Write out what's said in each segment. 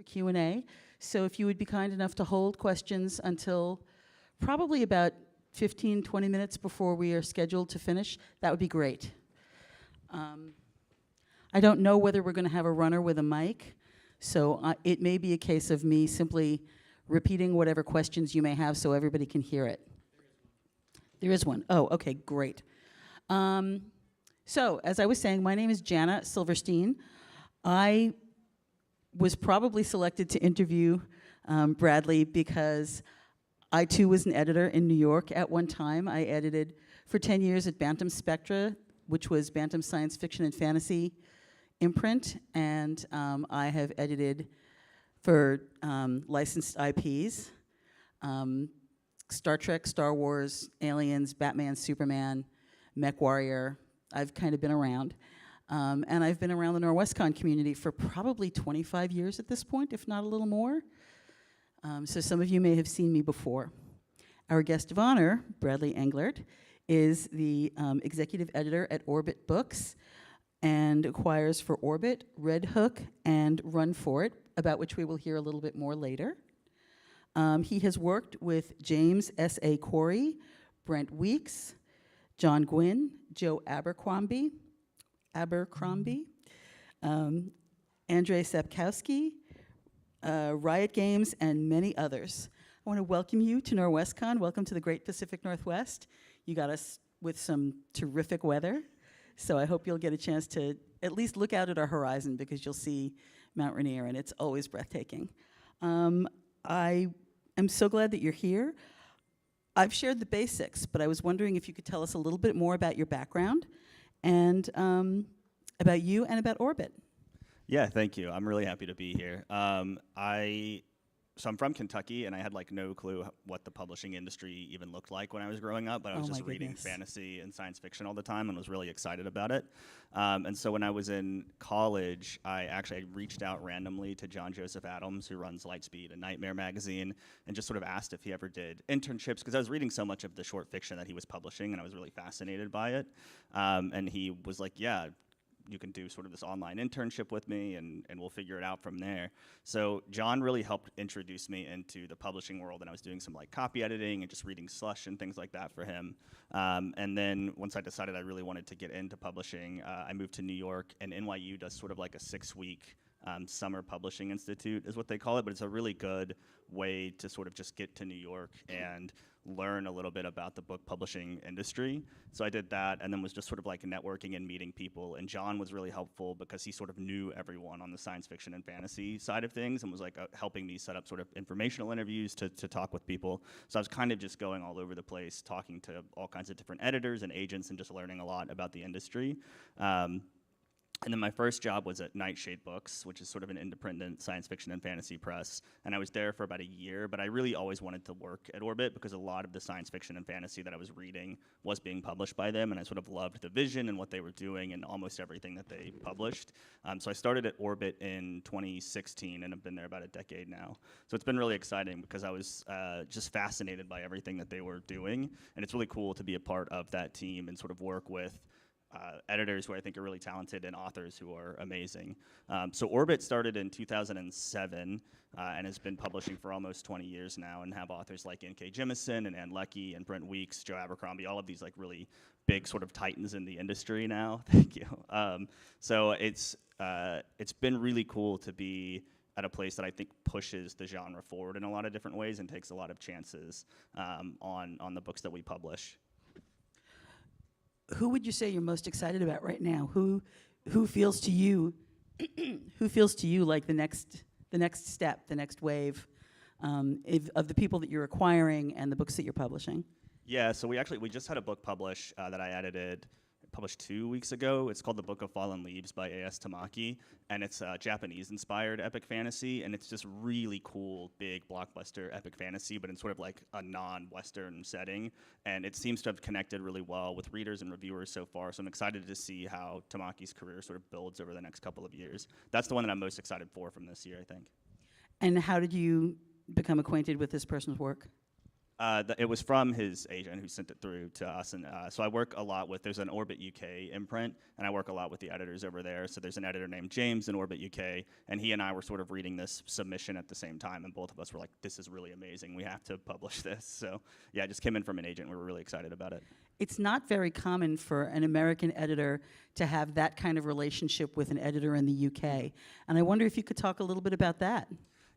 Q&A. So if you would be kind enough to hold questions until probably about 15, 20 minutes before we are scheduled to finish, that would be great. I don't know whether we're going to have a runner with a mic, so it may be a case of me simply repeating whatever questions you may have so everybody can hear it. There is one. Oh, okay, great. So, as I was saying, my name is Jana Silverstein. I was probably selected to interview Bradley because I too was an editor in New York at one time. I edited for 10 years at Bantam Spectra, which was Bantam's science fiction and fantasy imprint, and I have edited for licensed IPs, Star Trek, Star Wars, Aliens, Batman, Superman, Mech Warrior. I've kind of been around. And I've been around the Norwescon community for probably 25 years at this point, if not a little more. So some of you may have seen me before. Our guest of honor, Bradley Englert, is the executive editor at Orbit Books and acquires for Orbit, Red Hook, and Run For It, about which we will hear a little bit more later. He has worked with James S.A. Corey, Brent Weeks, John Gwynn, Joe Abercrombie, Andre Sapkowski, Riot Games, and many others. I want to welcome you to Norwescon. Welcome to the Great Pacific Northwest. You got us with some terrific weather, so I hope you'll get a chance to at least look out at our horizon because you'll see Mount Rainier, and it's always breathtaking. I am so glad that you're here. I've shared the basics, but I was wondering if you could tell us a little bit more about your background and about you and about Orbit. Yeah, thank you. I'm really happy to be here. So I'm from Kentucky, and I had like no clue what the publishing industry even looked like when I was growing up, but I was just reading fantasy and science fiction all the time and was really excited about it. And so when I was in college, I reached out randomly to John Joseph Adams, who runs Lightspeed and Nightmare magazine, and just sort of asked if he ever did internships, because I was reading so much of the short fiction that he was publishing, and I was really fascinated by it. And he was like, yeah, you can do sort of this online internship with me, and we'll figure it out from there. So John really helped introduce me into the publishing world, and I was doing some like copy editing and just reading slush and things like that for him. And then once I decided I really wanted to get into publishing, I moved to New York, and NYU does sort of like a 6-week summer publishing institute is what they call it, but it's a really good way to sort of just get to New York and learn a little bit about the book publishing industry. So I did that, and then was just sort of like networking and meeting people, and John was really helpful because he sort of knew everyone on the science fiction and fantasy side of things, and was like helping me set up sort of informational interviews to talk with people. So I was kind of just going all over the place, talking to all kinds of different editors and agents, and just learning a lot about the industry. And then my first job was at Nightshade Books, which is sort of an independent science fiction and fantasy press. And I was there for about a year, but I really always wanted to work at Orbit because a lot of the science fiction and fantasy that I was reading was being published by them, and I sort of loved the vision and what they were doing and almost everything that they published. So I started at Orbit in 2016 and have been there about a decade now. So it's been really exciting because I was just fascinated by everything that they were doing, and it's really cool to be a part of that team and sort of work with editors who I think are really talented and authors who are amazing. So Orbit started in 2007 and has been publishing for almost 20 years now, and have authors like N.K. Jemisin and Ann Leckie and Brent Weeks, Joe Abercrombie, all of these like really big sort of titans in the industry now. Thank you. So it's been really cool to be at a place that I think pushes the genre forward in a lot of different ways and takes a lot of chances on the books that we publish. Who would you say you're most excited about right now? Who feels to you like the next step, the next wave of the people that you're acquiring and the books that you're publishing? Yeah, so we just had a book published that I published 2 weeks ago. It's called The Book of Fallen Leaves by A.S. Tamaki, and it's a Japanese-inspired epic fantasy, and it's just really cool, big, blockbuster epic fantasy, but in sort of like a non-Western setting, and it seems to have connected really well with readers and reviewers so far, so I'm excited to see how Tamaki's career sort of builds over the next couple of years. That's the one that I'm most excited for from this year, I think. And how did you become acquainted with this person's work? It was from his agent who sent it through to us, and so I work a lot with. There's an Orbit UK imprint, and I work a lot with the editors over there. So there's an editor named James in Orbit UK, and he and I were sort of reading this submission at the same time, and both of us were like, "This is really amazing. We have to publish this." So yeah, it just came in from an agent. We were really excited about it. It's not very common for an American editor to have that kind of relationship with an editor in the UK, and I wonder if you could talk a little bit about that.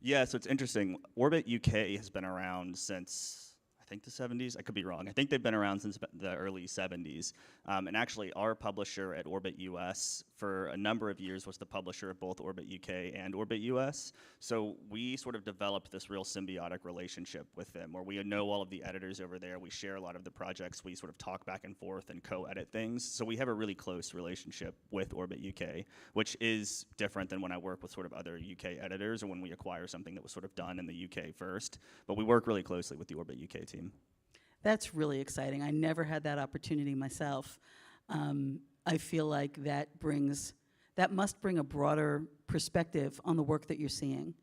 Yeah, so it's interesting. Orbit UK has been around since, I think, the 70s. I could be wrong. I think they've been around since the early 70s. And actually, our publisher at Orbit US for a number of years was the publisher of both Orbit UK and Orbit US. So we sort of developed this real symbiotic relationship with them where we know all of the editors over there. We share a lot of the projects. We sort of talk back and forth and co-edit things. So we have a really close relationship with Orbit UK, which is different than when I work with sort of other UK editors or when we acquire something that was sort of done in the UK first. But we work really closely with the Orbit UK team. That's really exciting. I never had that opportunity myself. I feel like that must bring a broader perspective on the work that you're seeing.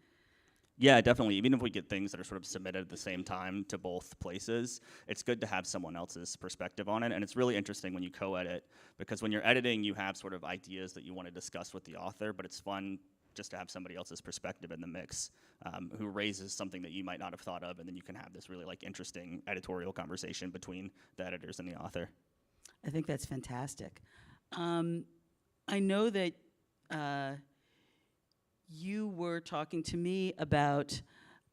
Yeah, definitely. Even if we get things that are sort of submitted at the same time to both places, it's good to have someone else's perspective on it. And it's really interesting when you co-edit, because when you're editing, you have sort of ideas that you want to discuss with the author, but it's fun just to have somebody else's perspective in the mix, who raises something that you might not have thought of, and then you can have this really like interesting editorial conversation between the editors and the author. I think that's fantastic. I know that you were talking to me about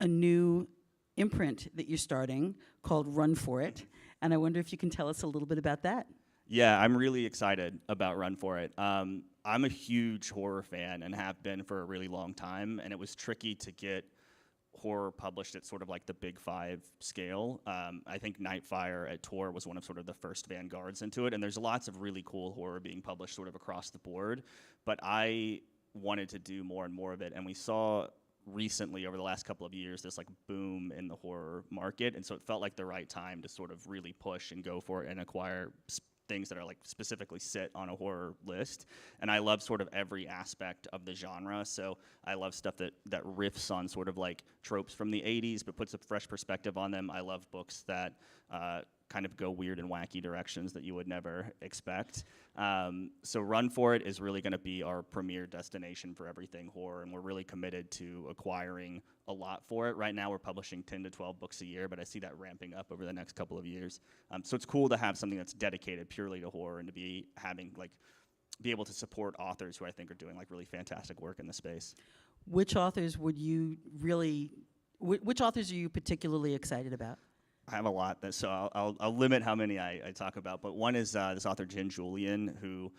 a new imprint that you're starting called Run For It, and I wonder if you can tell us a little bit about that. Yeah, I'm really excited about Run For It. I'm a huge horror fan and have been for a really long time, and it was tricky to get horror published at sort of like the big five scale. I think Nightfire at Tor was one of sort of the first vanguards into it, and there's lots of really cool horror being published sort of across the board, but I wanted to do more and more of it, and we saw recently over the last couple of years this like boom in the horror market, and so it felt like the right time to sort of really push and go for it and acquire things that are like specifically sit on a horror list. And I love sort of every aspect of the genre. So I love stuff that riffs on sort of like tropes from the 80s but puts a fresh perspective on them. I love books that kind of go weird and wacky directions that you would never expect. So Run For It is really going to be our premier destination for everything horror, and we're really committed to acquiring a lot for it. Right now we're publishing 10 to 12 books a year, but I see that ramping up over the next couple of years. So it's cool to have something that's dedicated purely to horror and to be able to support authors who I think are doing like really fantastic work in the space. Which authors would you which authors are you particularly excited about? I have a lot, so I'll limit how many I talk about. But one is this author, Jen Julian, who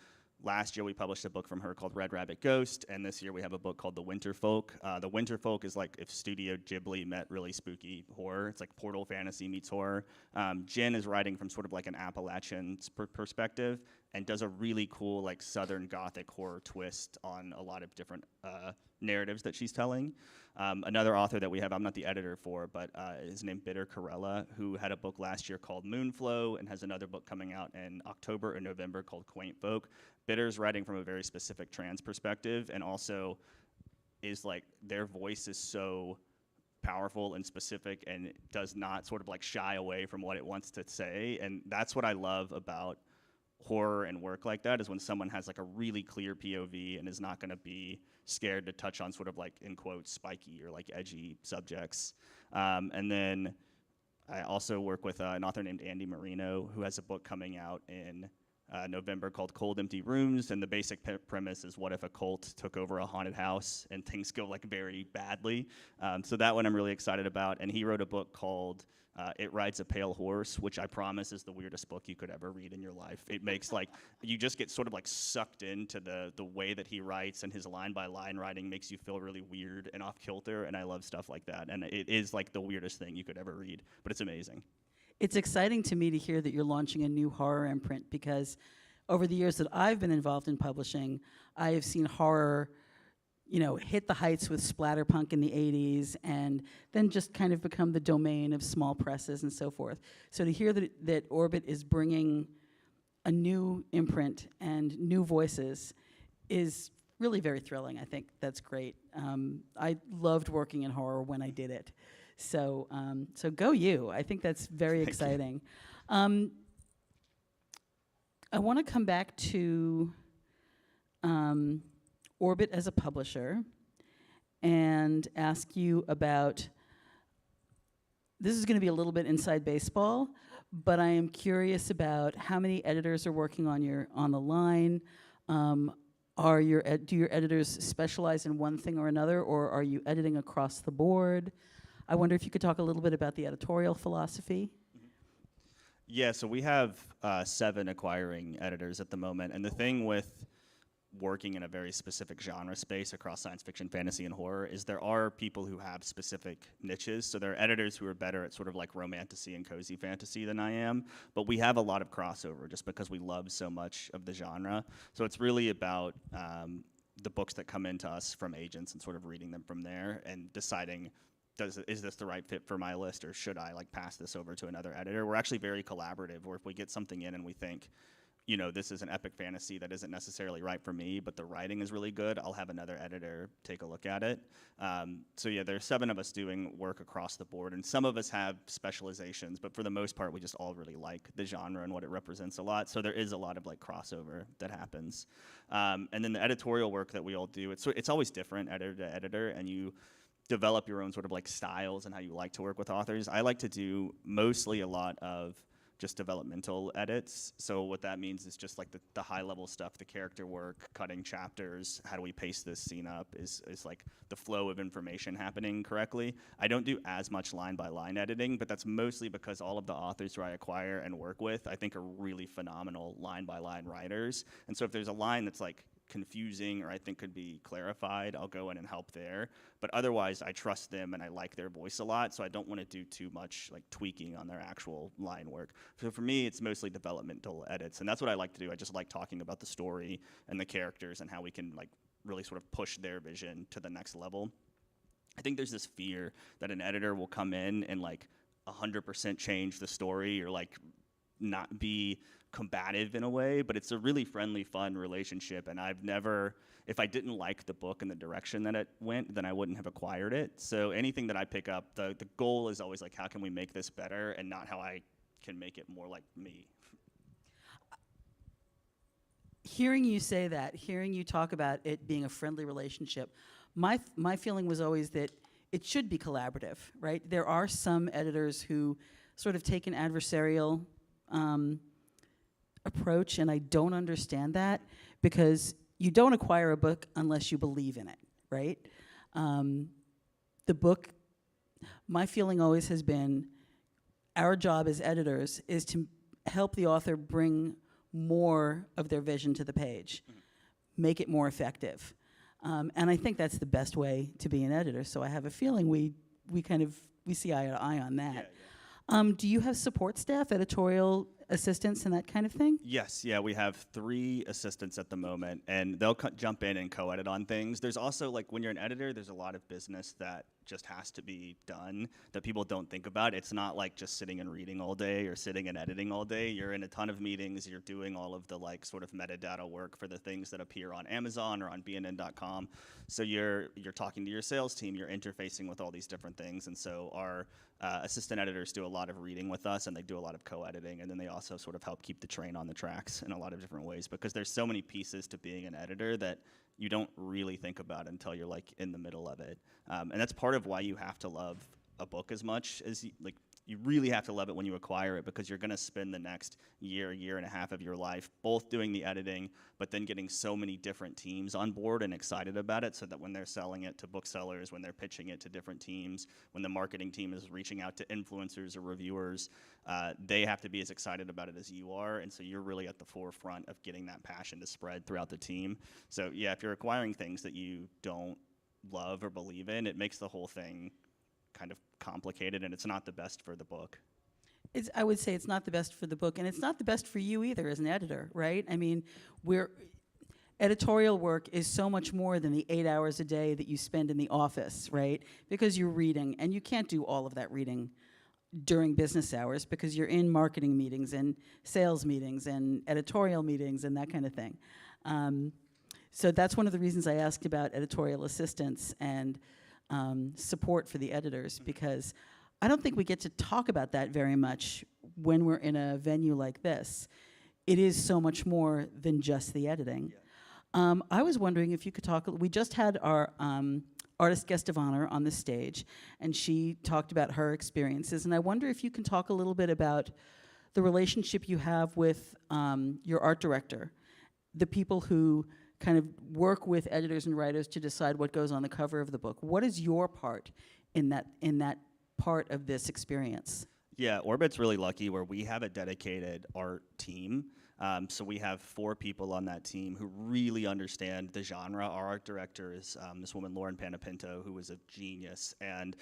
last year we published a book from her called Red Rabbit Ghost, and this year we have a book called The Winter Folk. The Winter Folk is like if Studio Ghibli met really spooky horror. It's like portal fantasy meets horror. Jen is writing from sort of like an Appalachian perspective and does a really cool like Southern Gothic horror twist on a lot of different narratives that she's telling. Another author that we have, I'm not the editor for, but is named Bitter Corella, who had a book last year called Moonflow and has another book coming out in October or November called Quaint Folk. Bitter's writing from a very specific trans perspective, and also is like their voice is so powerful and specific and does not sort of like shy away from what it wants to say. And that's what I love about horror and work like that, is when someone has like a really clear POV and is not going to be scared to touch on sort of like, in quotes, spiky or like edgy subjects. And then I also work with an author named Andy Marino, who has a book coming out in November called Cold Empty Rooms, and the basic premise is what if a cult took over a haunted house and things go like very badly. So that one I'm really excited about, and he wrote a book called It Rides a Pale Horse, which I promise is the weirdest book you could ever read in your life. It makes like, you just get sort of like sucked into the way that he writes, and his line by line writing makes you feel really weird and off kilter, and I love stuff like that. And it is like the weirdest thing you could ever read, but it's amazing. It's exciting to me to hear that you're launching a new horror imprint, because over the years that I've been involved in publishing, I have seen horror, hit the heights with splatterpunk in the 80s and then just kind of become the domain of small presses and so forth. So to hear that Orbit is bringing a new imprint and new voices is really very thrilling. I think that's great. I loved working in horror when I did it. So, so go you. I think that's very exciting. I want to come back to Orbit as a publisher and ask you about, this is going to be a little bit inside baseball, but I am curious about how many editors are working on the line. Do your editors specialize in one thing or another, or are you editing across the board? I wonder if you could talk a little bit about the editorial philosophy. Yeah, so we have 7 acquiring editors at the moment, and the thing with working in a very specific genre space across science fiction, fantasy, and horror is there are people who have specific niches. So there are editors who are better at sort of like romantasy and cozy fantasy than I am, but we have a lot of crossover just because we love so much of the genre. So it's really about the books that come into us from agents and sort of reading them from there and deciding, is this the right fit for my list, or should I like pass this over to another editor? We're actually very collaborative, or if we get something in and we think, you know, this is an epic fantasy that isn't necessarily right for me, but the writing is really good, I'll have another editor take a look at it. So yeah, there's 7 of us doing work across the board, and some of us have specializations, but for the most part, we just all really like the genre and what it represents a lot. So there is a lot of like crossover that happens. And then the editorial work that we all do, it's always different editor to editor, and you develop your own sort of like styles and how you like to work with authors. I like to do mostly a lot of just developmental edits. So what that means is just like the high level stuff, the character work, cutting chapters, how do we pace this scene up, is like the flow of information happening correctly. I don't do as much line by line editing, but that's mostly because all of the authors who I acquire and work with, I think are really phenomenal line by line writers. And so if there's a line that's like confusing or I think could be clarified, I'll go in and help there. But otherwise, I trust them and I like their voice a lot, so I don't want to do too much like tweaking on their actual line work. So for me, it's mostly developmental edits, and that's what I like to do. I just like talking about the story and the characters and how we can like really sort of push their vision to the next level. I think there's this fear that an editor will come in and like 100% change the story or like not be combative in a way, but it's a really friendly, fun relationship, and I've never, if I didn't like the book and the direction that it went, then I wouldn't have acquired it. So anything that I pick up, the goal is always like, how can we make this better, and not how I can make it more like me. Hearing you say that, hearing you talk about it being a friendly relationship, my feeling was always that it should be collaborative, right? There are some editors who sort of take an adversarial approach, and I don't understand that, because you don't acquire a book unless you believe in it, right? The book, my feeling always has been, our job as editors is to help the author bring more of their vision to the page, make it more effective. And I think that's the best way to be an editor, so I have a feeling we see eye to eye on that. Yeah. Do you have support staff, editorial assistants, and that kind of thing? Yes, yeah, we have 3 assistants at the moment, and they'll jump in and co-edit on things. There's also, like, when you're an editor, there's a lot of business that just has to be done that people don't think about. It's not like just sitting and reading all day or sitting and editing all day. You're in a ton of meetings. You're doing all of the like sort of metadata work for the things that appear on Amazon or on bnn.com. So you're talking to your sales team. You're interfacing with all these different things. And so our assistant editors do a lot of reading with us, and they do a lot of co-editing, and then they also sort of help keep the train on the tracks in a lot of different ways, because there's so many pieces to being an editor that you don't really think about until you're like in the middle of it. And that's part of why you have to love a book as much as you really have to love it when you acquire it, because you're going to spend the next year and a half of your life both doing the editing, but then getting so many different teams on board and excited about it, so that when they're selling it to booksellers, when they're pitching it to different teams, when the marketing team is reaching out to influencers or reviewers, they have to be as excited about it as you are, and so you're really at the forefront of getting that passion to spread throughout the team. So yeah, if you're acquiring things that you don't love or believe in, it makes the whole thing kind of complicated, and it's not the best for the book. I would say it's not the best for the book, and it's not the best for you either as an editor, right? I mean, editorial work is so much more than the 8 hours a day that you spend in the office, right? Because you're reading, and you can't do all of that reading during business hours, because you're in marketing meetings and sales meetings and editorial meetings and that kind of thing. So that's one of the reasons I asked about editorial assistants. And support for the editors, because I don't think we get to talk about that very much when we're in a venue like this. It is so much more than just the editing. Yeah. I was wondering if you could talk, we just had our artist guest of honor on the stage, and she talked about her experiences, and I wonder if you can talk a little bit about the relationship you have with your art director, the people who kind of work with editors and writers to decide what goes on the cover of the book. What is your part in that part of this experience? Yeah, Orbit's really lucky where we have a dedicated art team. So we have 4 people on that team who really understand the genre. Our art director is this woman, Lauren Panapinto, who is a genius. And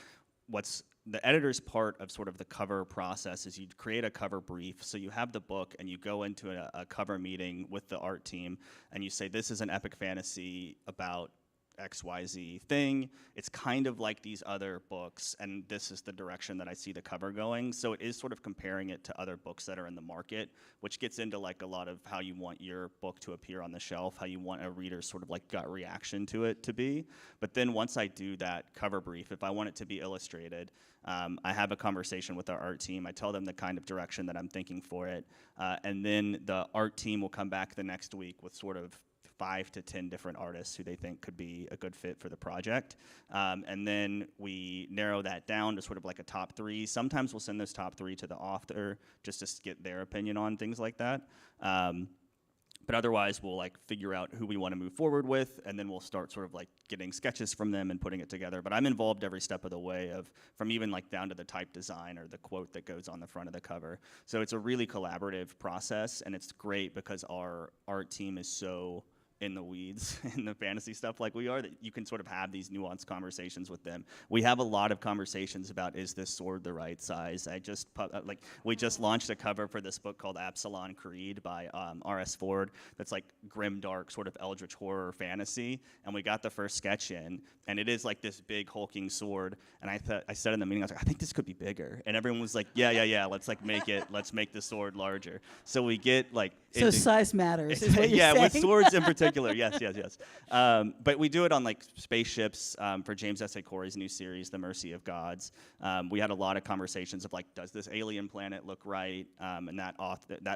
what's the editor's part of sort of the cover process is you create a cover brief. So you have the book and you go into a cover meeting with the art team and you say, this is an epic fantasy about XYZ thing. It's kind of like these other books, and this is the direction that I see the cover going. So it is sort of comparing it to other books that are in the market, which gets into like a lot of how you want your book to appear on the shelf, how you want a reader's sort of like gut reaction to it to be. But then once I do that cover brief, if I want it to be illustrated, I have a conversation with our art team. I tell them the kind of direction that I'm thinking for it. And then the art team will come back the next week with sort of 5 to 10 different artists who they think could be a good fit for the project. And then we narrow that down to sort of like a top 3. Sometimes we'll send those top 3 to the author just to get their opinion on things like that. But otherwise, we'll like figure out who we want to move forward with, and then we'll start sort of like getting sketches from them and putting it together. But I'm involved every step of the way, from even like down to the type design or the quote that goes on the front of the cover. So it's a really collaborative process, and it's great because our art team is so in the weeds in the fantasy stuff like we are, that you can sort of have these nuanced conversations with them. We have a lot of conversations about, is this sword the right size? We just launched a cover for this book called Absalon Creed by R.S. Ford that's like grim, dark, sort of eldritch horror fantasy, and we got the first sketch in, and it is like this big hulking sword, and I said in the meeting, I was like, I think this could be bigger, and everyone was like, yeah, let's make the sword larger. So we get like... So size matters, is what you're saying. Yeah, with swords in particular, yes. But we do it on like spaceships for James S.A. Corey's new series, The Mercy of Gods. We had a lot of conversations of like, does this alien planet look right? And that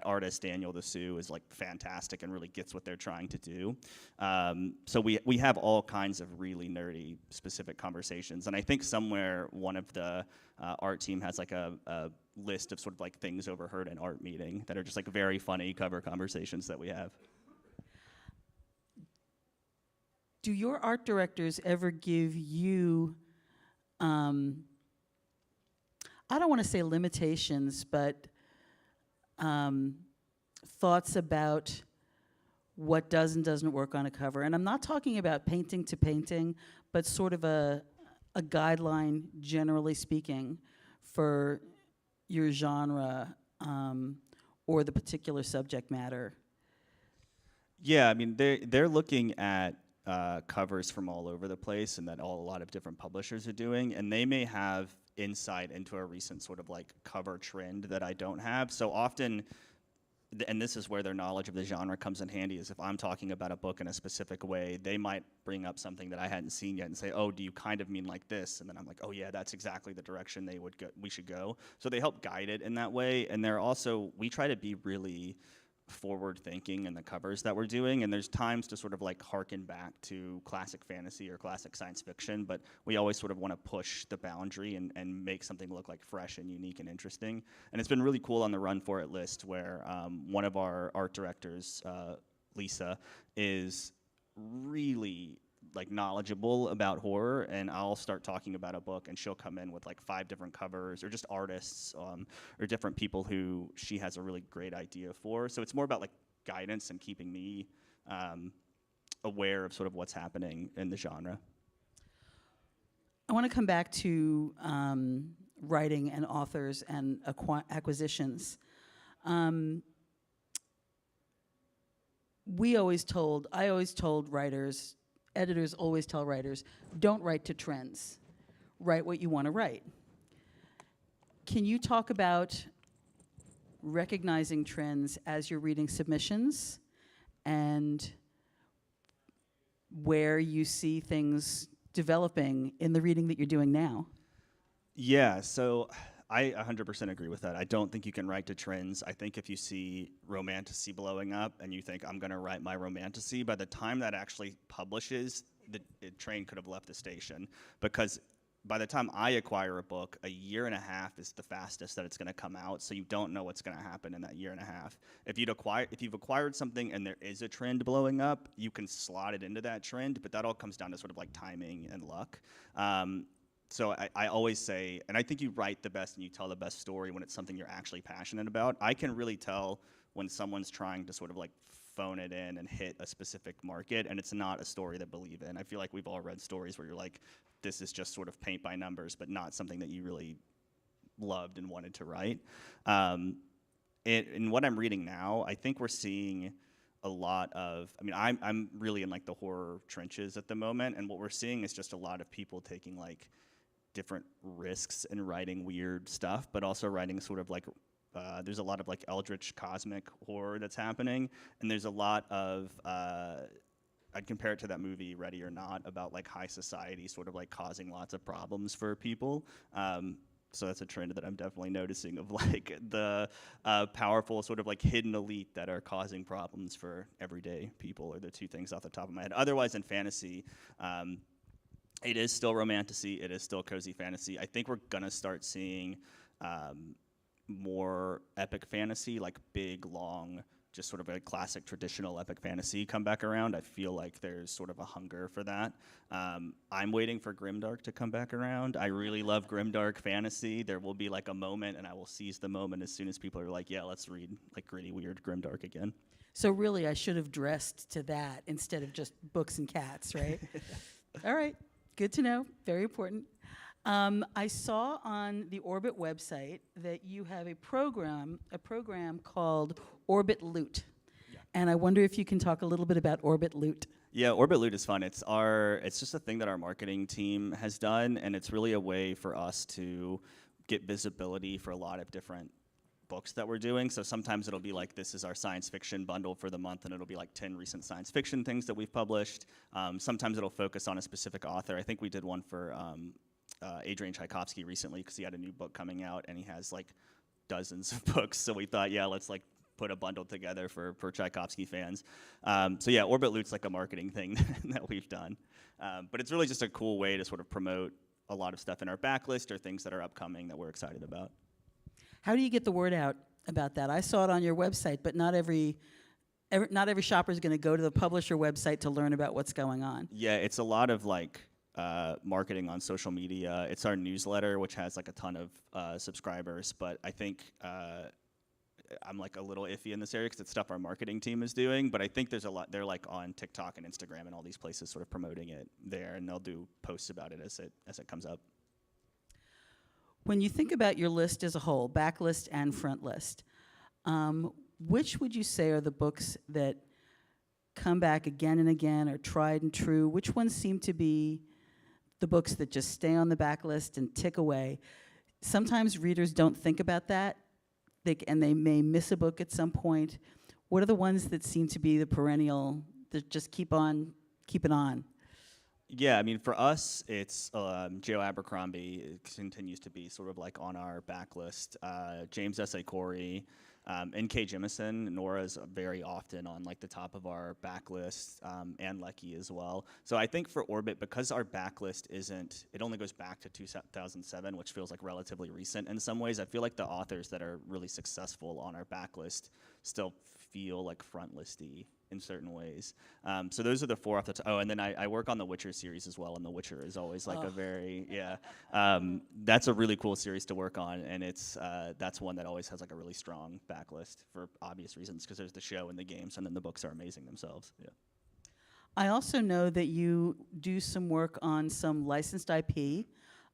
artist, Daniel Dessou, is like fantastic and really gets what they're trying to do. So we have all kinds of really nerdy, specific conversations. And I think somewhere one of the art team has like a list of sort of like things overheard in art meeting that are just like very funny cover conversations that we have. Do your art directors ever give you, I don't want to say limitations, but thoughts about what does and doesn't work on a cover? And I'm not talking about painting to painting, but sort of a guideline, generally speaking, for your genre or the particular subject matter. Yeah, I mean, they're looking at covers from all over the place, and that a lot of different publishers are doing, and they may have insight into a recent sort of like cover trend that I don't have. So often, and this is where their knowledge of the genre comes in handy, is if I'm talking about a book in a specific way, they might bring up something that I hadn't seen yet and say, oh, do you kind of mean like this? And then I'm like, oh yeah, that's exactly the direction we should go. So they help guide it in that way, and we try to be really forward thinking in the covers that we're doing, and there's times to sort of like harken back to classic fantasy or classic science fiction, but we always sort of want to push the boundary and make something look like fresh and unique and interesting. And it's been really cool on the Run For It list, where one of our art directors, Lisa, is really like knowledgeable about horror, and I'll start talking about a book and she'll come in with like 5 different covers, or just artists or different people who she has a really great idea for. So it's more about like guidance and keeping me aware of sort of what's happening in the genre. I want to come back to writing and authors and acquisitions. I always told writers, editors always tell writers, don't write to trends. Write what you want to write. Can you talk about recognizing trends as you're reading submissions, and where you see things developing in the reading that you're doing now? Yeah, so I 100% agree with that. I don't think you can write to trends. I think if you see romantasy blowing up and you think, I'm going to write my romantasy, by the time that actually publishes, the train could have left the station. Because by the time I acquire a book, a year and a half is the fastest that it's going to come out, so you don't know what's going to happen in that year and a half. If you've acquired something and there is a trend blowing up, you can slot it into that trend, but that all comes down to sort of like timing and luck. So I always say, and I think you write the best and you tell the best story when it's something you're actually passionate about. I can really tell when someone's trying to sort of like phone it in and hit a specific market, and it's not a story they believe in. I feel like we've all read stories where you're like, this is just sort of paint by numbers, but not something that you really loved and wanted to write. In what I'm reading now, I think we're seeing a lot of, I mean, I'm really in like the horror trenches at the moment, and what we're seeing is just a lot of people taking like different risks and writing weird stuff, but also writing sort of like, there's a lot of like eldritch cosmic horror that's happening, and there's a lot of, I'd compare it to that movie Ready or Not about like high society sort of like causing lots of problems for people. So that's a trend that I'm definitely noticing of like the powerful sort of like hidden elite that are causing problems for everyday people are the two things off the top of my head. Otherwise in fantasy, it is still romantasy, it is still cozy fantasy. I think we're gonna start seeing more epic fantasy, like big, long, just sort of a classic traditional epic fantasy come back around. I feel like there's sort of a hunger for that. I'm waiting for grimdark to come back around. I really love grimdark fantasy. There will be like a moment, and I will seize the moment as soon as people are like, yeah, let's read like gritty, weird grimdark again. So really, I should have dressed to that instead of just books and cats, right? All right, good to know, very important. I saw on the Orbit website that you have a program called Orbit Loot. Yeah. And I wonder if you can talk a little bit about Orbit Loot. Yeah, Orbit Loot is fun. It's just a thing that our marketing team has done, and it's really a way for us to get visibility for a lot of different books that we're doing. So sometimes it'll be like, this is our science fiction bundle for the month, and it'll be like 10 recent science fiction things that we've published. Sometimes it'll focus on a specific author. I think we did one for Adrian Tchaikovsky recently because he had a new book coming out, and he has like dozens of books. So we thought, yeah, let's like put a bundle together for Tchaikovsky fans. So yeah, Orbit Loot's like a marketing thing that we've done. But it's really just a cool way to sort of promote a lot of stuff in our backlist or things that are upcoming that we're excited about. How do you get the word out about that? I saw it on your website, but not every shopper is going to go to the publisher website to learn about what's going on. Yeah, it's a lot of like marketing on social media. It's our newsletter, which has like a ton of subscribers, but I think I'm like a little iffy in this area because it's stuff our marketing team is doing, but I think there's a lot, they're like on TikTok and Instagram and all these places sort of promoting it there, and they'll do posts about it as it comes up. When you think about your list as a whole, backlist and front list, which would you say are the books that come back again and again, are tried and true? Which ones seem to be the books that just stay on the backlist and tick away? Sometimes readers don't think about that, and they may miss a book at some point. What are the ones that seem to be the perennial, that just keep on keeping on? Yeah, I mean, for us, it's J.O. Abercrombie. It continues to be sort of like on our backlist. James S.A. Corey, N.K. Jemisin, Nora's very often on like the top of our backlist, and Lecky as well. So I think for Orbit, because our backlist it only goes back to 2007, which feels like relatively recent in some ways. I feel like the authors that are really successful on our backlist still feel like front listy in certain ways. So those are the four off the top. Oh, and then I work on the Witcher series as well, and the Witcher is always like a very, that's a really cool series to work on, and that's one that always has like a really strong backlist for obvious reasons, because there's the show and the games, and then the books are amazing themselves. Yeah. I also know that you do some work on some licensed IP,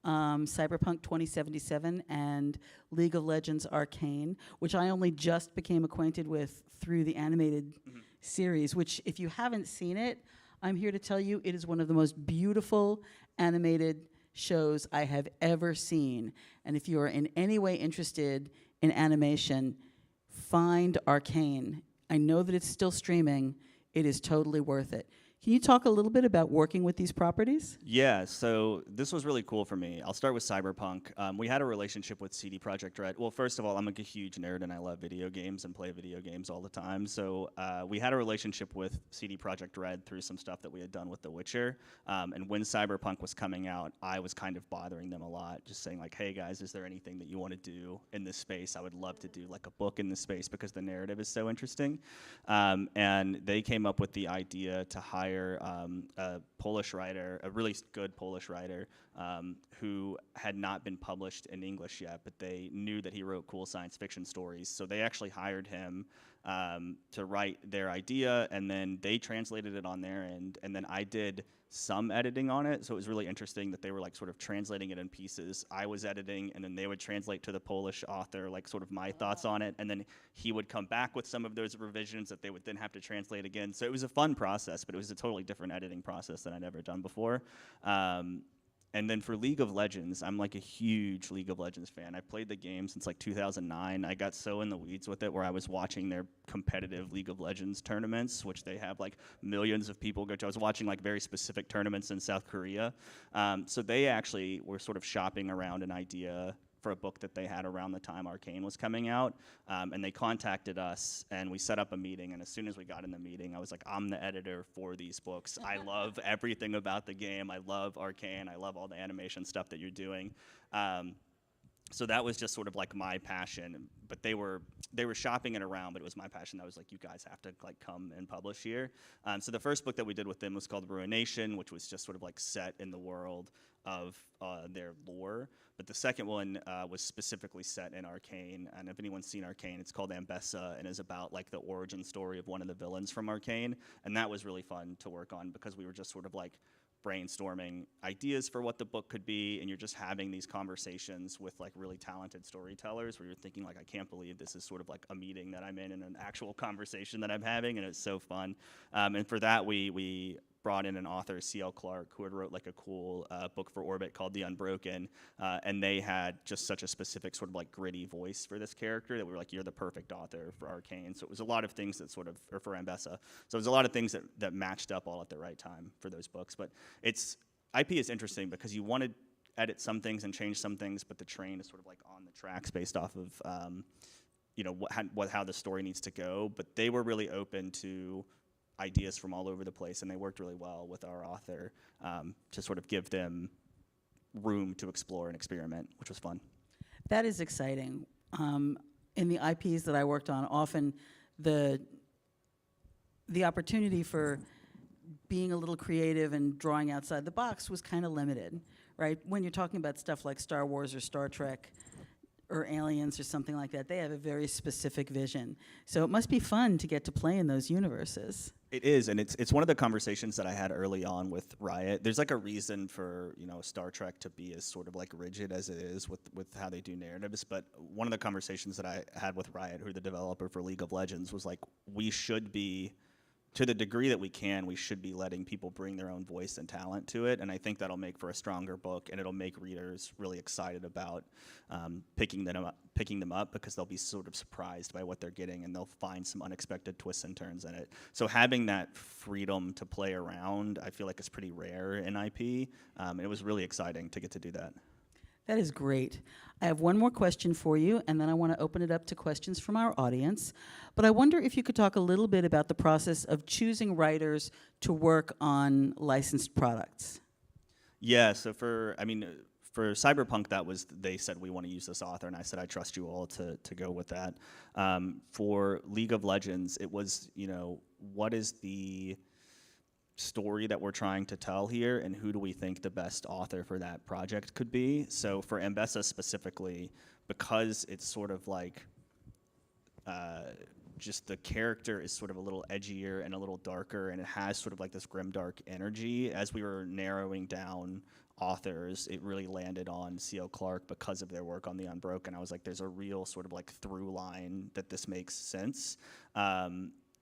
Cyberpunk 2077 and League of Legends Arcane, which I only just became acquainted with through the animated series, which if you haven't seen it, I'm here to tell you it is one of the most beautiful animated shows I have ever seen. And if you are in any way interested in animation, find Arcane. I know that it's still streaming. It is totally worth it. Can you talk a little bit about working with these properties? Yeah, so this was really cool for me. I'll start with Cyberpunk. We had a relationship with CD Projekt Red. Well, first of all, I'm like a huge nerd and I love video games and play video games all the time. So we had a relationship with CD Projekt Red through some stuff that we had done with The Witcher. And when Cyberpunk was coming out, I was kind of bothering them a lot, just saying like, hey guys, is there anything that you want to do in this space? I would love to do like a book in this space because the narrative is so interesting. And they came up with the idea to hire a Polish writer, a really good Polish writer, who had not been published in English yet, but they knew that he wrote cool science fiction stories. So they actually hired him to write their idea, and then they translated it on their end, and then I did some editing on it. So it was really interesting that they were like sort of translating it in pieces. I was editing, and then they would translate to the Polish author like sort of my thoughts on it, and then he would come back with some of those revisions that they would then have to translate again. So it was a fun process, but it was a totally different editing process than I'd ever done before. And then for League of Legends, I'm like a huge League of Legends fan. I played the game since like 2009. I got so in the weeds with it where I was watching their competitive League of Legends tournaments, which they have like millions of people go to. I was watching like very specific tournaments in South Korea. So they actually were sort of shopping around an idea for a book that they had around the time Arcane was coming out, and they contacted us, and we set up a meeting, and as soon as we got in the meeting, I was like, I'm the editor for these books. I love everything about the game. I love Arcane. I love all the animation stuff that you're doing. So that was just sort of like my passion, but they were shopping it around, but it was my passion. I was like, you guys have to like come and publish here. So the first book that we did with them was called Ruination, which was just sort of like set in the world of their lore. But the second one was specifically set in Arcane, and if anyone's seen Arcane, it's called Ambessa, and is about like the origin story of one of the villains from Arcane, and that was really fun to work on because we were just sort of like brainstorming ideas for what the book could be, and you're just having these conversations with like really talented storytellers where you're thinking like, I can't believe this is sort of like a meeting that I'm in and an actual conversation that I'm having, and it's so fun. And for that, we brought in an author, C.L. Clark, who had wrote like a cool book for Orbit called The Unbroken, and they had just such a specific sort of like gritty voice for this character that we were like, you're the perfect author for Arcane. So it was a lot of things that sort of, or for Ambessa. So it was a lot of things that matched up all at the right time for those books. But IP is interesting because you want to edit some things and change some things, but the train is sort of like on the tracks based off of, how the story needs to go. But they were really open to ideas from all over the place, and they worked really well with our author to sort of give them room to explore and experiment, which was fun. That is exciting. In the IPs that I worked on, often the opportunity for being a little creative and drawing outside the box was kind of limited, right? When you're talking about stuff like Star Wars or Star Trek or Aliens or something like that, they have a very specific vision. So it must be fun to get to play in those universes. It is, and it's one of the conversations that I had early on with Riot. There's like a reason for Star Trek to be as sort of like rigid as it is with how they do narratives. But one of the conversations that I had with Riot, who are the developer for League of Legends, was like, we should be, to the degree that we can, we should be letting people bring their own voice and talent to it, and I think that'll make for a stronger book, and it'll make readers really excited about picking them up because they'll be sort of surprised by what they're getting, and they'll find some unexpected twists and turns in it. So having that freedom to play around, I feel like is pretty rare in IP, and it was really exciting to get to do that. That is great. I have one more question for you, and then I want to open it up to questions from our audience. But I wonder if you could talk a little bit about the process of choosing writers to work on licensed products. Yeah, so for Cyberpunk, they said, we want to use this author, and I said, I trust you all to go with that. For League of Legends, it was, what is the story that we're trying to tell here, and who do we think the best author for that project could be? So for Ambessa specifically, because it's sort of like just the character is sort of a little edgier and a little darker, and it has sort of like this grimdark energy. As we were narrowing down authors, it really landed on C.L. Clark because of their work on The Unbroken. I was like, there's a real sort of like through line that this makes sense.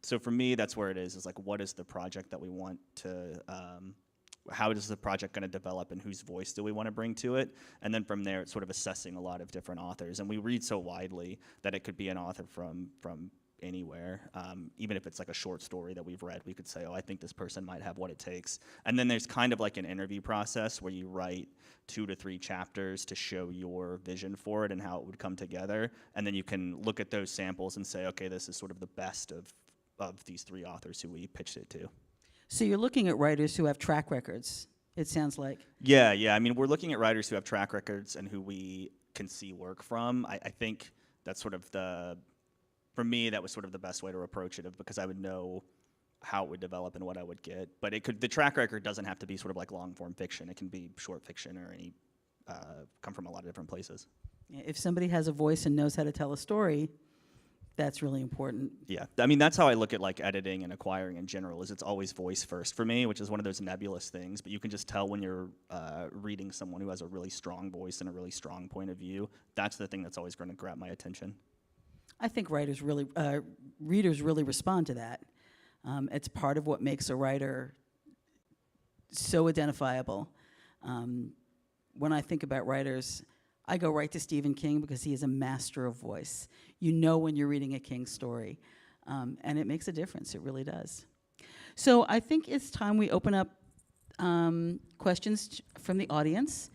So for me, that's where it is like, what is the project that we want to, how is the project going to develop, and whose voice do we want to bring to it? And then from there, it's sort of assessing a lot of different authors. And we read so widely that it could be an author from anywhere. Even if it's like a short story that we've read, we could say, oh, I think this person might have what it takes. And then there's kind of like an interview process where you write 2 to 3 chapters to show your vision for it and how it would come together. And then you can look at those samples and say, okay, this is sort of the best of these 3 authors who we pitched it to. So you're looking at writers who have track records, it sounds like. Yeah. I mean, we're looking at writers who have track records and who we can see work from. I think that's sort of for me, that was sort of the best way to approach it, because I would know how it would develop and what I would get. But the track record doesn't have to be sort of like long form fiction. It can be short fiction or come from a lot of different places. If somebody has a voice and knows how to tell a story, that's really important. Yeah, I mean, that's how I look at like editing and acquiring in general, is it's always voice first for me, which is one of those nebulous things, but you can just tell when you're reading someone who has a really strong voice and a really strong point of view. That's the thing that's always going to grab my attention. I think readers really respond to that. It's part of what makes a writer so identifiable. When I think about writers, I go right to Stephen King because he is a master of voice. You know when you're reading a King story, and it makes a difference. It really does. So I think it's time we open up questions from the audience.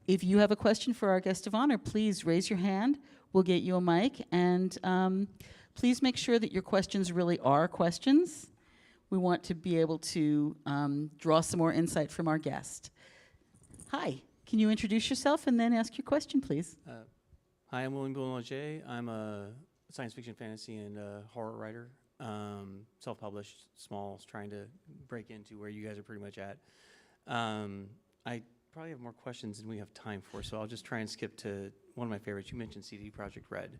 If you have a question for our guest of honor, please raise your hand. We'll get you a mic, and please make sure that your questions really are questions. We want to be able to draw some more insight from our guest. Hi, can you introduce yourself and then ask your question, please? Hi, I'm William Boulanger. I'm a science fiction, fantasy, and horror writer. Self-published, small, trying to break into where you guys are pretty much at. I probably have more questions than we have time for, so I'll just try and skip to one of my favorites. You mentioned CD Projekt Red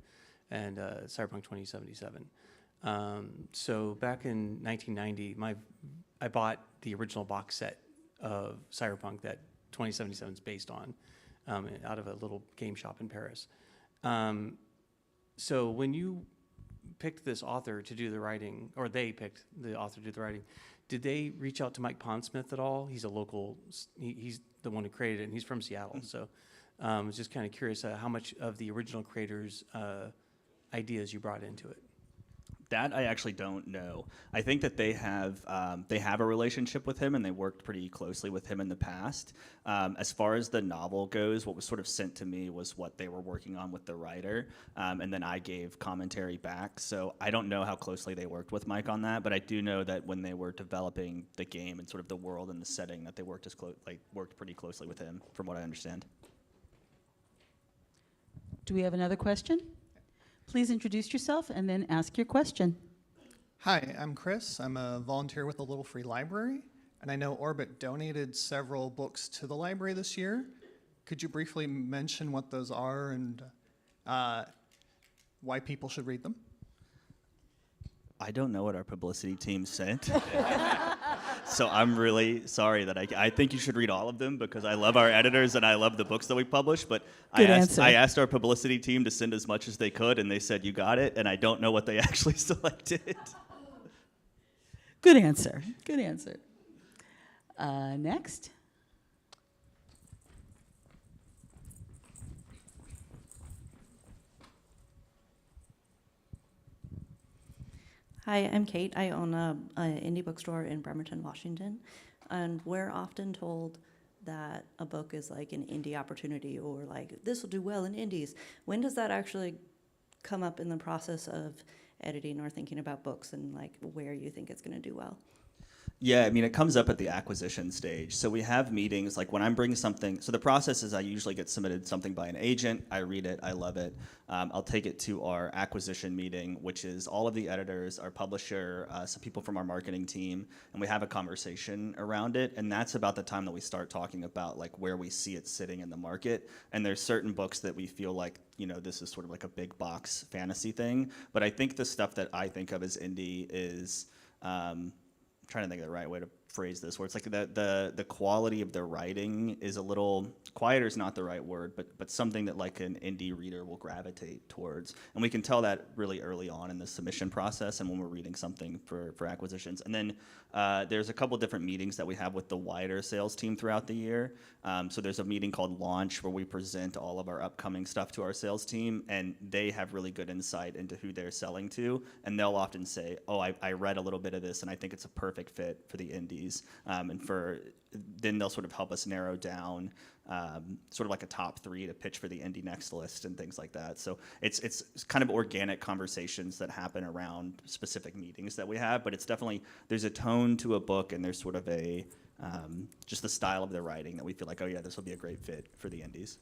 and Cyberpunk 2077. So back in 1990, I bought the original box set of Cyberpunk that 2077 is based on, out of a little game shop in Paris. So when you picked this author to do the writing, or they picked the author to do the writing, did they reach out to Mike Pondsmith at all? He's a local, he's the one who created it, and he's from Seattle. So I was just kind of curious how much of the original creators' ideas you brought into it. That I actually don't know. I think that they have a relationship with him, and they worked pretty closely with him in the past. As far as the novel goes, what was sort of sent to me was what they were working on with the writer, and then I gave commentary back. So I don't know how closely they worked with Mike on that, but I do know that when they were developing the game and sort of the world and the setting, that they worked worked pretty closely with him, from what I understand. Do we have another question? Please introduce yourself and then ask your question. Hi, I'm Chris. I'm a volunteer with the Little Free Library, and I know Orbit donated several books to the library this year. Could you briefly mention what those are and why people should read them? I don't know what our publicity team sent. So I'm really sorry that I think you should read all of them, because I love our editors and I love the books that we publish, but I asked our publicity team to send as much as they could, and they said, you got it, and I don't know what they actually selected. Good answer. Good answer. Next. Hi, I'm Kate. I own an indie bookstore in Bremerton, Washington, and we're often told that a book is like an indie opportunity, or like, this will do well in indies. When does that actually come up in the process of editing or thinking about books, and like where you think it's going to do well? Yeah, I mean, it comes up at the acquisition stage. So we have meetings, like when I'm bringing something, so the process is I usually get submitted something by an agent, I read it, I love it. I'll take it to our acquisition meeting, which is all of the editors, our publisher, some people from our marketing team, and we have a conversation around it. And that's about the time that we start talking about like where we see it sitting in the market. And there's certain books that we feel like, you know, this is sort of like a big box fantasy thing. But I think the stuff that I think of as indie is, trying to think of the right way to phrase this, where it's like the quality of their writing is a little, quieter is not the right word, but something that like an indie reader will gravitate towards. And we can tell that really early on in the submission process and when we're reading something for acquisitions. And then there's a couple different meetings that we have with the wider sales team throughout the year. So there's a meeting called Launch where we present all of our upcoming stuff to our sales team, and they have really good insight into who they're selling to. And they'll often say, oh, I read a little bit of this and I think it's a perfect fit for the indies. Then they'll sort of help us narrow down sort of like a top 3 to pitch for the Indie Next list and things like that. So it's kind of organic conversations that happen around specific meetings that we have, but it's definitely, there's a tone to a book and there's sort of a, just the style of their writing that we feel like, oh yeah, this will be a great fit for the indies.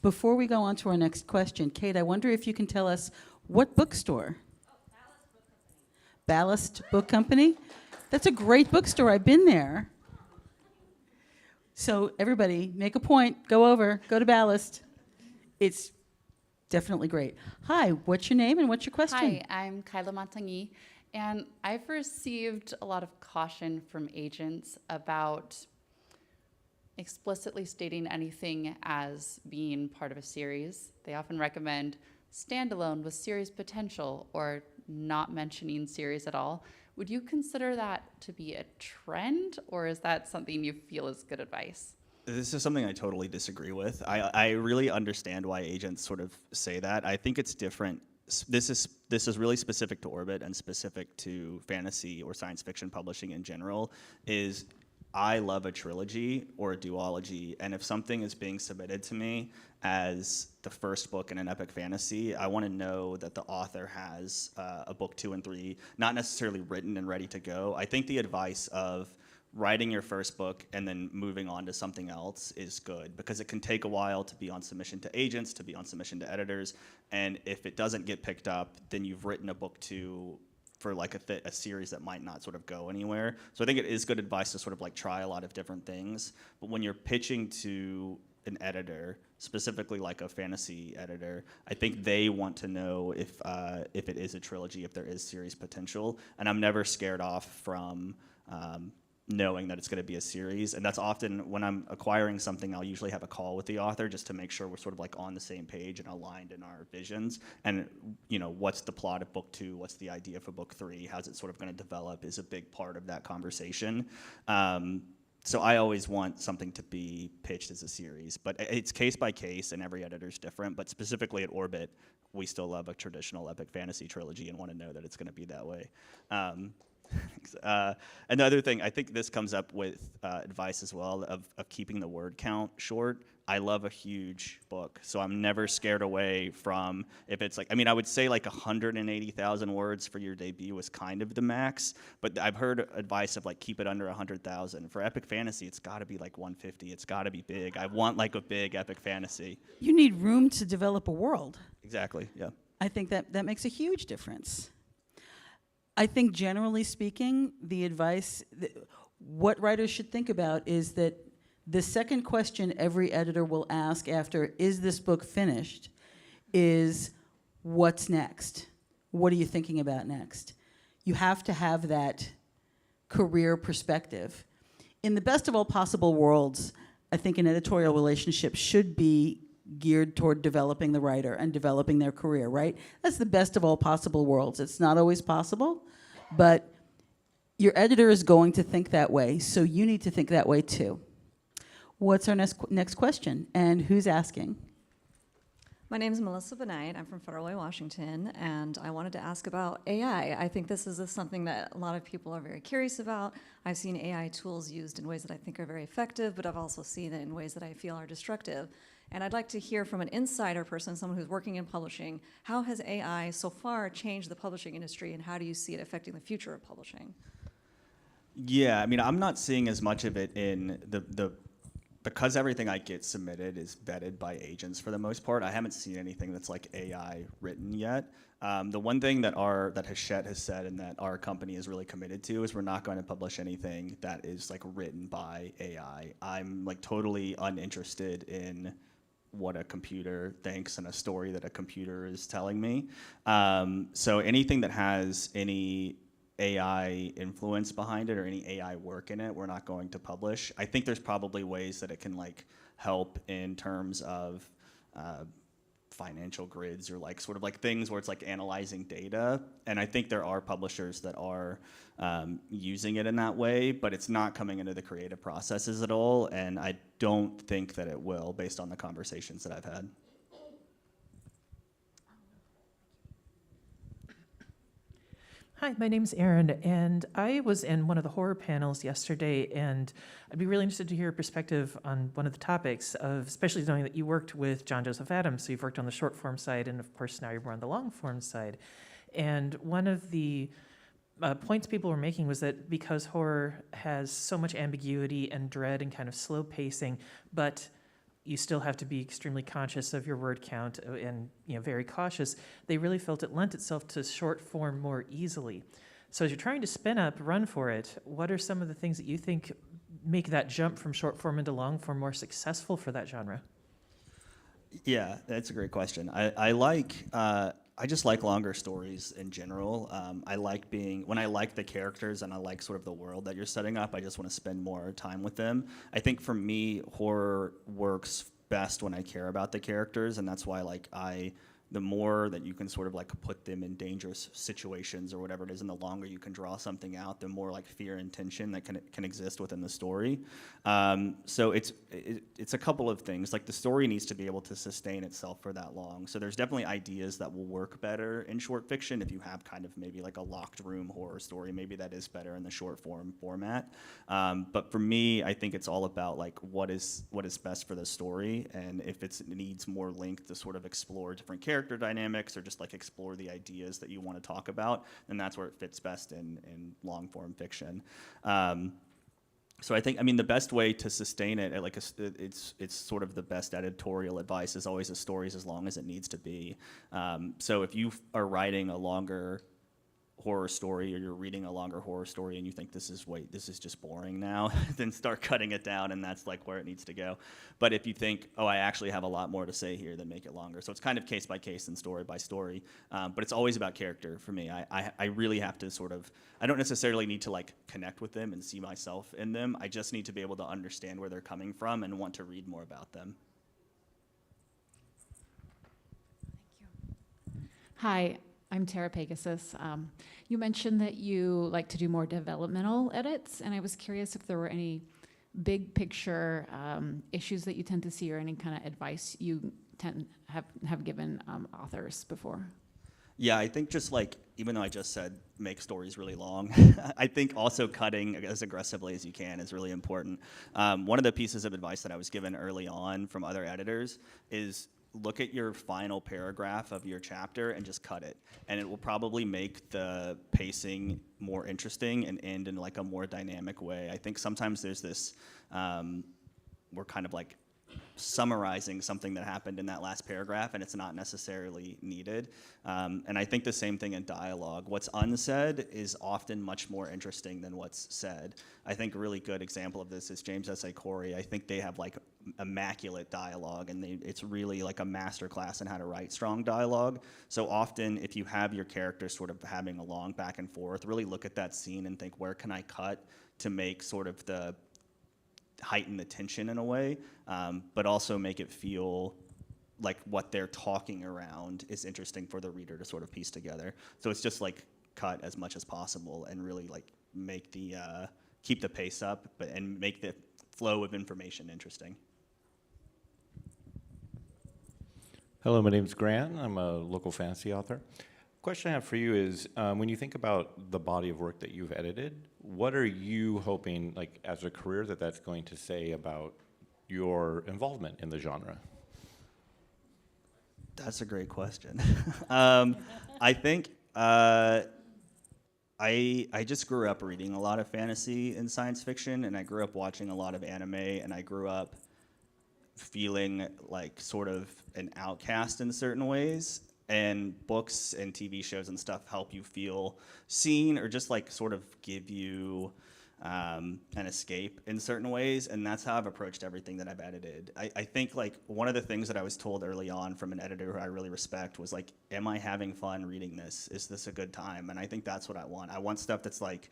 Before we go on to our next question, Kate, I wonder if you can tell us what bookstore? Ballast Book Company? That's a great bookstore. I've been there. So everybody, make a point. Go to Ballast. It's definitely great. Hi, what's your name and what's your question? Hi, I'm Kyla Montagny, and I've received a lot of caution from agents about explicitly stating anything as being part of a series. They often recommend standalone with series potential or not mentioning series at all. Would you consider that to be a trend, or is that something you feel is good advice? This is something I totally disagree with. I really understand why agents sort of say that. I think it's different. This is really specific to Orbit and specific to fantasy or science fiction publishing in general. Is I love a trilogy or a duology, and if something is being submitted to me as the first book in an epic fantasy, I want to know that the author has a book 2 and 3, not necessarily written and ready to go. I think the advice of writing your first book and then moving on to something else is good, because it can take a while to be on submission to agents, to be on submission to editors, and if it doesn't get picked up, then you've written a book 2 for like a series that might not sort of go anywhere. So I think it is good advice to sort of like try a lot of different things. But when you're pitching to an editor, specifically like a fantasy editor, I think they want to know if it is a trilogy, if there is series potential. And I'm never scared off from knowing that it's going to be a series. And that's often when I'm acquiring something, I'll usually have a call with the author just to make sure we're sort of like on the same page and aligned in our visions. And, you know, what's the plot of book 2? What's the idea for book 3? How's it sort of going to develop is a big part of that conversation. So I always want something to be pitched as a series, but it's case by case and every editor's different. But specifically at Orbit, we still love a traditional epic fantasy trilogy and want to know that it's going to be that way. Another thing, I think this comes up with advice as well of keeping the word count short. I love a huge book, so I'm never scared away from if it's like, I mean, I would say like 180,000 words for your debut was kind of the max, but I've heard advice of like keep it under 100,000. For epic fantasy, it's got to be like 150. It's got to be big. I want like a big epic fantasy. You need room to develop a world. Exactly, yeah. I think that makes a huge difference. I think generally speaking, the advice, what writers should think about is that the second question every editor will ask after, is this book finished, is what's next? What are you thinking about next? You have to have that career perspective. In the best of all possible worlds, I think an editorial relationship should be geared toward developing the writer and developing their career, right? That's the best of all possible worlds. It's not always possible, but your editor is going to think that way, so you need to think that way too. What's our next question, and who's asking? My name is Melissa Benight. I'm from Federal Way, Washington, and I wanted to ask about AI. I think this is something that a lot of people are very curious about. I've seen AI tools used in ways that I think are very effective, but I've also seen it in ways that I feel are destructive. And I'd like to hear from an insider person, someone who's working in publishing, how has AI so far changed the publishing industry, and how do you see it affecting the future of publishing? Yeah, I mean, I'm not seeing as much of it in because everything I get submitted is vetted by agents for the most part. I haven't seen anything that's like AI written yet. The one thing that Hachette has said and that our company is really committed to is we're not going to publish anything that is like written by AI. I'm like totally uninterested in what a computer thinks and a story that a computer is telling me. So anything that has any AI influence behind it or any AI work in it, we're not going to publish. I think there's probably ways that it can like help in terms of financial grids or like sort of like things where it's like analyzing data. And I think there are publishers that are using it in that way, but it's not coming into the creative processes at all. And I don't think that it will based on the conversations that I've had. Hi, my name's Erin, and I was in one of the horror panels yesterday, and I'd be really interested to hear your perspective on one of the topics, of especially knowing that you worked with John Joseph Adams, so you've worked on the short form side, and of course now you're more on the long form side. And one of the points people were making was that because horror has so much ambiguity and dread and kind of slow pacing, but you still have to be extremely conscious of your word count and very cautious. They really felt it lent itself to short form more easily. So as you're trying to spin up, run for it, what are some of the things that you think make that jump from short form into long form more successful for that genre? Yeah, that's a great question. I just like longer stories in general. I like when I like the characters and I like sort of the world that you're setting up, I just want to spend more time with them. I think for me, horror works best when I care about the characters, and that's why the more that you can sort of like put them in dangerous situations or whatever it is, and the longer you can draw something out, the more like fear and tension that can exist within the story. So it's a couple of things. Like the story needs to be able to sustain itself for that long. So there's definitely ideas that will work better in short fiction. If you have kind of maybe like a locked room horror story, maybe that is better in the short form format. But for me, I think it's all about like what is best for the story, and if it needs more length to sort of explore different character dynamics or just like explore the ideas that you want to talk about, then that's where it fits best in long form fiction. So I think, the best way to sustain it, it's sort of the best editorial advice is always a story's as long as it needs to be. So if you are writing a longer horror story or you're reading a longer horror story and you think this is just boring now, then start cutting it down, and that's like where it needs to go. But if you think, oh, I actually have a lot more to say here, then make it longer. So it's kind of case by case and story by story, but it's always about character for me. I really have to I don't necessarily need to like connect with them and see myself in them. I just need to be able to understand where they're coming from and want to read more about them. Hi, I'm Tara Pegasus. You mentioned that you like to do more developmental edits, and I was curious if there were any big picture issues that you tend to see or any kind of advice you have given authors before. Yeah, I think just like, even though I just said make stories really long, I think also cutting as aggressively as you can is really important. One of the pieces of advice that I was given early on from other editors is look at your final paragraph of your chapter and just cut it. And it will probably make the pacing more interesting and end in like a more dynamic way. I think sometimes there's this, we're kind of like summarizing something that happened in that last paragraph and it's not necessarily needed. And I think the same thing in dialogue. What's unsaid is often much more interesting than what's said. I think a really good example of this is James S.A. Corey. I think they have like immaculate dialogue, and it's really like a masterclass in how to write strong dialogue. So often if you have your characters sort of having a long back and forth, really look at that scene and think, where can I cut to make sort of heighten the tension in a way, but also make it feel like what they're talking around is interesting for the reader to sort of piece together. So it's just like cut as much as possible and really like make keep the pace up, and make the flow of information interesting. Hello, my name's Grant. I'm a local fantasy author. Question I have for you is, when you think about the body of work that you've edited, what are you hoping, like as a career, that's going to say about your involvement in the genre? That's a great question. I think I just grew up reading a lot of fantasy and science fiction, and I grew up watching a lot of anime, and I grew up feeling like sort of an outcast in certain ways. And books and TV shows and stuff help you feel seen, or just like sort of give you an escape in certain ways, and that's how I've approached everything that I've edited. I think like one of the things that I was told early on from an editor who I really respect was like, am I having fun reading this? Is this a good time? And I think that's what I want. I want stuff that's like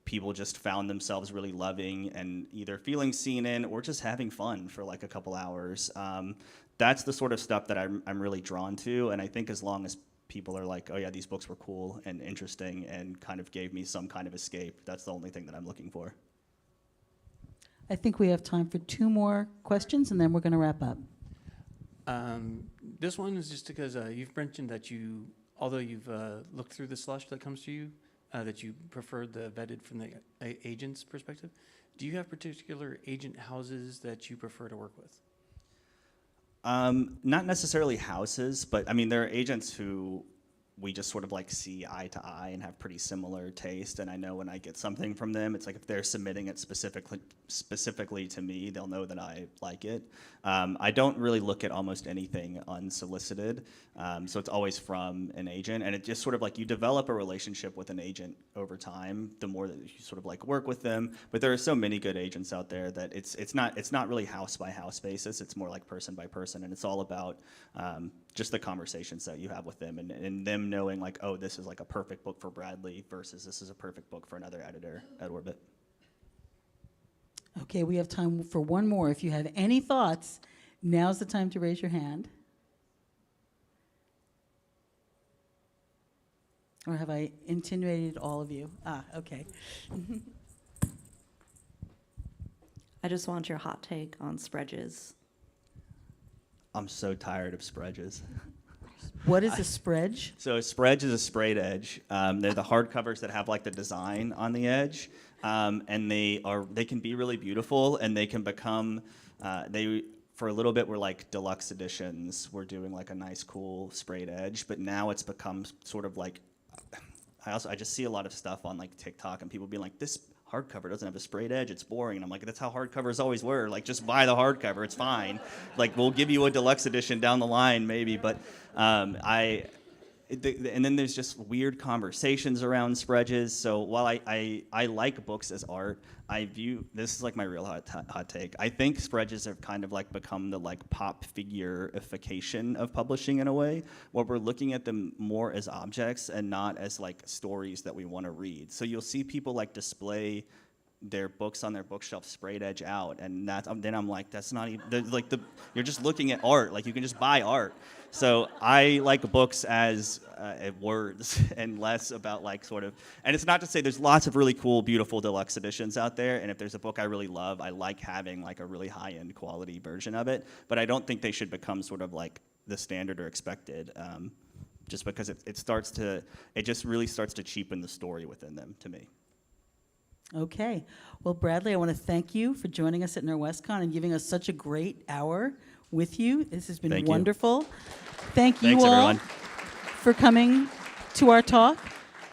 people just found themselves really loving and either feeling seen in or just having fun for like a couple hours. That's the sort of stuff that I'm really drawn to, and I think as long as people are like, oh yeah, these books were cool and interesting and kind of gave me some kind of escape, that's the only thing that I'm looking for. I think we have time for 2 more questions, and then we're going to wrap up. This one is just because you've mentioned that although you've looked through the slush that comes to you, that you prefer the vetted from the agent's perspective. Do you have particular agent houses that you prefer to work with? Not necessarily houses, but I mean, there are agents who we just sort of like see eye to eye and have pretty similar taste. And I know when I get something from them, it's like if they're submitting it specifically to me, they'll know that I like it. I don't really look at almost anything unsolicited. So it's always from an agent, and it just sort of like you develop a relationship with an agent over time, the more that you sort of like work with them. But there are so many good agents out there that it's not really house by house basis. It's more like person by person, and it's all about just the conversations that you have with them and them knowing like, oh, this is like a perfect book for Bradley versus this is a perfect book for another editor at Orbit. Okay, we have time for one more. If you have any thoughts, now's the time to raise your hand. Or have I intimidated all of you? Okay. I just want your hot take on spreads. I'm so tired of spreads. What is a spread? So a spread is a sprayed edge. They're the hardcovers that have like the design on the edge, and they can be really beautiful, and they can become for a little bit were like deluxe editions. We're doing like a nice cool sprayed edge, but now it's become sort of like I just see a lot of stuff on like TikTok and people being like, this hardcover doesn't have a sprayed edge, it's boring. And I'm like, that's how hardcovers always were. Like, just buy the hardcover, it's fine. Like, we'll give you a deluxe edition down the line, maybe. But and then there's just weird conversations around spreads. So while I like books as art, I view, this is like my real hot take, I think spreads have kind of like become the like pop figure-ification of publishing in a way, where we're looking at them more as objects and not as like stories that we want to read. So you'll see people like display their books on their bookshelf sprayed edge out, and then I'm like, that's not even like you're just looking at art, like you can just buy art. So I like books as words and less about like sort of, and it's not to say there's lots of really cool, beautiful deluxe editions out there, and if there's a book I really love, I like having like a really high-end quality version of it, but I don't think they should become sort of like the standard or expected, just because it just really starts to cheapen the story within them to me. Okay. Well, Bradley, I want to thank you for joining us at Norwescon and giving us such a great hour with you. This has been wonderful. Thanks, all everyone, for coming to our talk.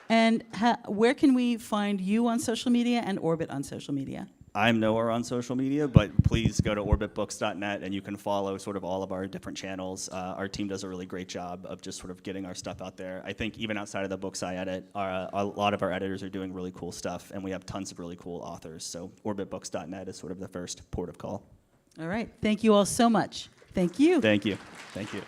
And where can we find you on social media and Orbit on social media? I'm nowhere on social media, but please go to orbitbooks.net and you can follow sort of all of our different channels. Our team does a really great job of just sort of getting our stuff out there. I think even outside of the books I edit, a lot of our editors are doing really cool stuff, and we have tons of really cool authors. So orbitbooks.net is sort of the first port of call. All right. Thank you all so much. Thank you. Thank you. Thank you.